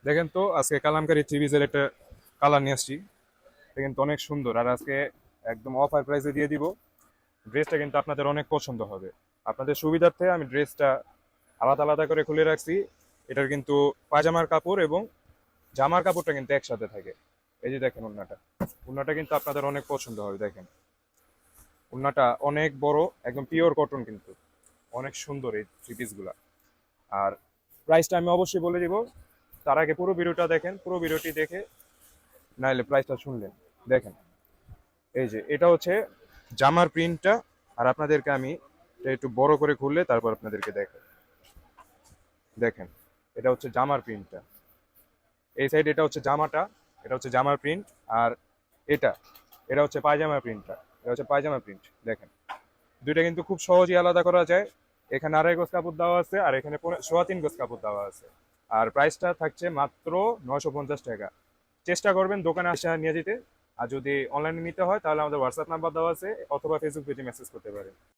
দেখেন তো আজকে কালামকারী থ্রি পিসের একটা কালার নিয়ে আসছি। এটা কিন্তু অনেক সুন্দর, আর আজকে একদম অফার প্রাইসে দিয়ে দিব। ড্রেসটা কিন্তু আপনাদের অনেক পছন্দ হবে। আপনাদের সুবিধার্থে আমি ড্রেসটা আলাদা আলাদা করে খুলে রাখছি। এটার কিন্তু পাজামার কাপড় এবং জামার কাপড়টা কিন্তু একসাথে থাকে। এই যে দেখেন ওড়নাটা, ওড়নাটা কিন্তু আপনাদের অনেক পছন্দ হবে। দেখেন ওড়নাটা অনেক বড়, একদম পিওর কটন, কিন্তু অনেক সুন্দর এই থ্রি পিসগুলা। আর প্রাইসটা আমি অবশ্যই বলে দিব। তার আগে পুরো ভিডিওটা দেখেন, পুরো ভিডিওটি দেখে নাইলে প্রাইসটা শুনলেন। দেখেন এই যে এটা হচ্ছে জামার প্রিন্টটা। আর আপনাদেরকে আমি এটা একটু বড় করে খুললে তারপর আপনাদেরকে দেখেন। দেখেন এটা হচ্ছে জামার প্রিন্টটা। এই সাইড এটা হচ্ছে জামাটা, এটা হচ্ছে জামার প্রিন্ট। আর এটা এটা হচ্ছে পায়জামার প্রিন্টটা, এটা হচ্ছে পায়জামা প্রিন্ট। দেখেন দুইটা কিন্তু খুব সহজেই আলাদা করা যায়। এখানে 2.5 গজ কাপড় দেওয়া আছে, আর এখানে 3.25 গজ কাপড় দেওয়া আছে। আর প্রাইসটা থাকছে মাত্র 950 টাকা। চেষ্টা করবেন দোকানে আসে নিয়ে যেতে। আর যদি অনলাইনে নিতে হয় তাহলে আমাদের হোয়াটসঅ্যাপ নাম্বার দেওয়া আছে, অথবা ফেসবুক পেজে মেসেজ করতে পারেন।